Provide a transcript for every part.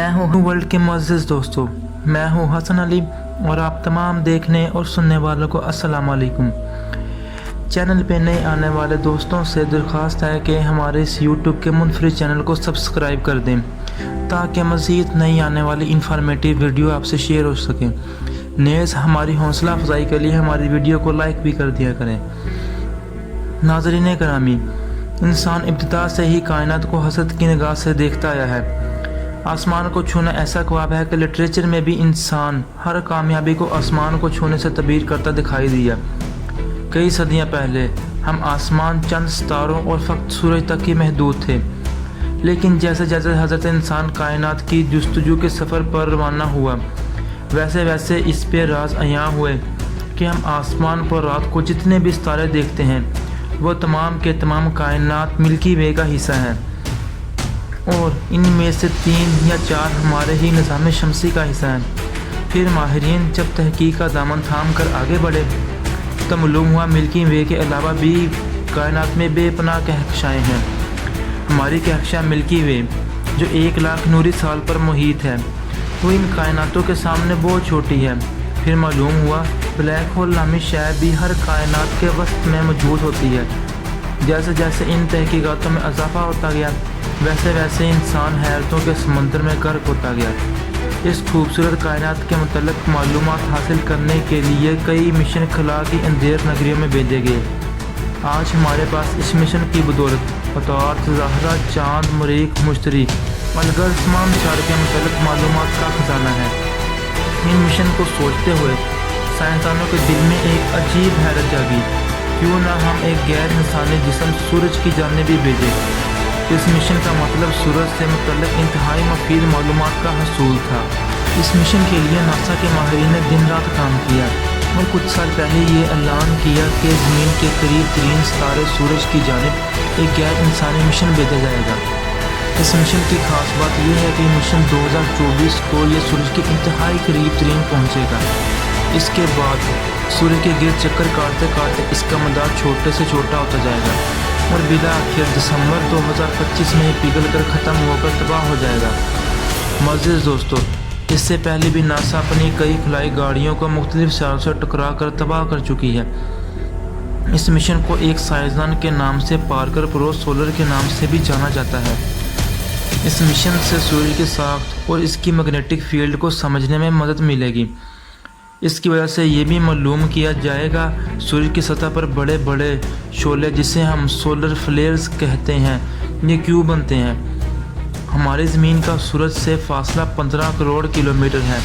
मैं हूँ वर्ल्ड के मुअज़्ज़िज़ दोस्तों, मैं हूँ हसन अली और आप तमाम देखने और सुनने वालों को अस्सलाम वालेकुम। चैनल पे नए आने वाले दोस्तों से दरख्वास्त है कि हमारे इस यूट्यूब के मुनफरिद चैनल को सब्सक्राइब कर दें ताकि मज़ीद नई आने वाली इन्फॉर्मेटिव वीडियो आपसे शेयर हो सके। नेज़ हमारी हौसला अफजाई के लिए हमारी वीडियो को लाइक भी कर दिया करें। नाज़रीन करामी, इंसान इब्तिदा से ही कायनात को हसद की निगाह से देखता आया है। आसमान को छूना ऐसा ख्वाब है कि लिटरेचर में भी इंसान हर कामयाबी को आसमान को छूने से तबीर करता दिखाई दिया। कई सदियां पहले हम आसमान, चंद सितारों और फ़कत सूरज तक ही महदूद थे, लेकिन जैसे जैसे हज़रत इंसान कायनात की जुस्तजू के सफ़र पर रवाना हुआ, वैसे वैसे इस पे राज अयां हुए कि हम आसमान पर रात को जितने भी सितारे देखते हैं वो तमाम के तमाम कायनात मिल्की वे का हिस्सा हैं और इनमें से 3 या 4 हमारे ही निज़ाम शमसी का हिस्सा हैं। फिर माहिरीन जब तहकीक का दामन थाम कर आगे बढ़े तो मालूम हुआ मिल्की वे के अलावा भी कायनात में बेपनाह कहकशाएँ हैं। हमारी कहकशा मिल्की वे जो 1 लाख नूरी साल पर मुहीत है वो इन कायनातों के सामने बहुत छोटी है। फिर मालूम हुआ ब्लैक होल नामी शय भी हर कायनात के वसत में मौजूद होती है। जैसे जैसे इन तहकीकातों में इजाफा होता गया वैसे वैसे इंसान हैरतों के समंदर में गर्क होता गया। इस खूबसूरत कायनात के मुतल्लिक़ मालूमात हासिल करने के लिए कई मिशन खला की अंधेर नगरियों में भेजे गए। आज हमारे पास इस मिशन की बदौलत बतौर ज़हरा, चाँद, मरीख, मुश्तरी अलगर तमाम चार के मुतल्लिक़ मालूमात का खजाना है। इन मिशन को सोचते हुए साइंसदानों के दिल में एक अजीब हैरत जागी, क्यों ना हम एक गैर इंसानी जिस्म सूरज की जानिब भी भेजें। इस मिशन का मतलब सूरज से मुतल्लिक़ इंतहाई मुफीद मालूमात का हसूल था। इस मिशन के लिए नासा के माहिरीन ने दिन रात काम किया और कुछ साल पहले ये ऐलान किया कि ज़मीन के करीब तरीन सितारे सूरज की जानिब एक गैर इंसानी मिशन भेजा जाएगा। इस मिशन की खास बात यह है कि मिशन 2024 को ये सूरज के इंतहाई करीब तरीन पहुँचेगा। इसके बाद सूर्य के गिर्द चक्कर काटते काटते इसका मदार छोटे से छोटा होता जाएगा और बिला आखिर दिसंबर 2025 में पिघल कर ख़त्म होकर तबाह हो जाएगा। मुअज़्ज़िज़ दोस्तों, इससे पहले भी नासा अपनी कई खलाई गाड़ियों को मुख्तलिफ शहरों से टकरा कर तबाह कर चुकी है। इस मिशन को एक साइंसदान के नाम से पार्कर प्रो सोलर के नाम से भी जाना जाता है। इस मिशन से सूर्य की साख्त और इसकी मैग्नेटिक फील्ड को समझने में मदद मिलेगी। इसकी वजह से ये भी मालूम किया जाएगा सूर्य की सतह पर बड़े बड़े शोले, जिसे हम सोलर फ्लेयर्स कहते हैं, ये क्यों बनते हैं। हमारी ज़मीन का सूरज से फासला 15 करोड़ किलोमीटर है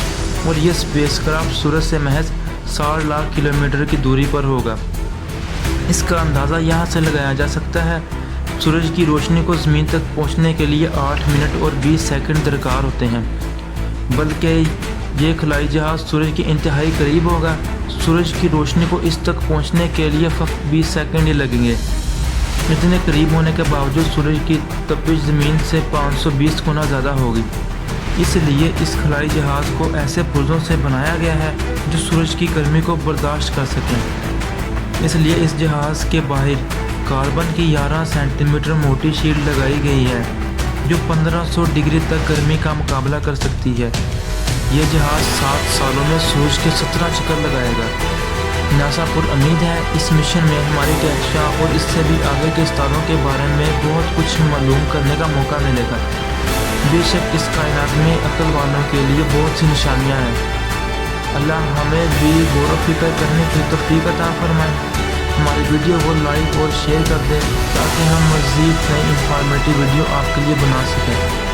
और ये स्पेसक्राफ्ट सूरज से महज 60 लाख किलोमीटर की दूरी पर होगा। इसका अंदाज़ा यहाँ से लगाया जा सकता है। सूरज की रोशनी को ज़मीन तक पहुँचने के लिए 8 मिनट और 20 सेकंड दरकार होते हैं, बल्कि ये खलाई जहाज़ सूरज के इंतहाई करीब होगा। सूरज की रोशनी को इस तक पहुंचने के लिए फ़कत 20 सेकंड ही लगेंगे। इतने करीब होने के बावजूद सूरज की तपिश ज़मीन से 520 गुना ज़्यादा होगी। इसलिए इस खलाई जहाज़ को ऐसे पुर्ज़ों से बनाया गया है जो सूरज की गर्मी को बर्दाश्त कर सकें। इसलिए इस जहाज़ के बाहर कार्बन की 11 सेंटीमीटर मोटी शील्ड लगाई गई है जो 1500 डिग्री तक गर्मी का मुकाबला कर सकती है। यह जहाज़ 7 सालों में सूरज के 17 चक्कर लगाएगा। नासा पर उम्मीद है इस मिशन में हमारी कहकशा और इससे भी आगे के सितारों के बारे में बहुत कुछ मालूम करने का मौका मिलेगा। बेशक इस कायनात में अक्ल वालों के लिए बहुत सी निशानियाँ हैं। अल्लाह हमें भी गौर व फिक्र करने की तौफीक अता फरमाए। हमारी वीडियो को लाइक और शेयर कर दें ताकि हम मज़ीद नई इंफॉर्मेटिव वीडियो आपके लिए बना सकें।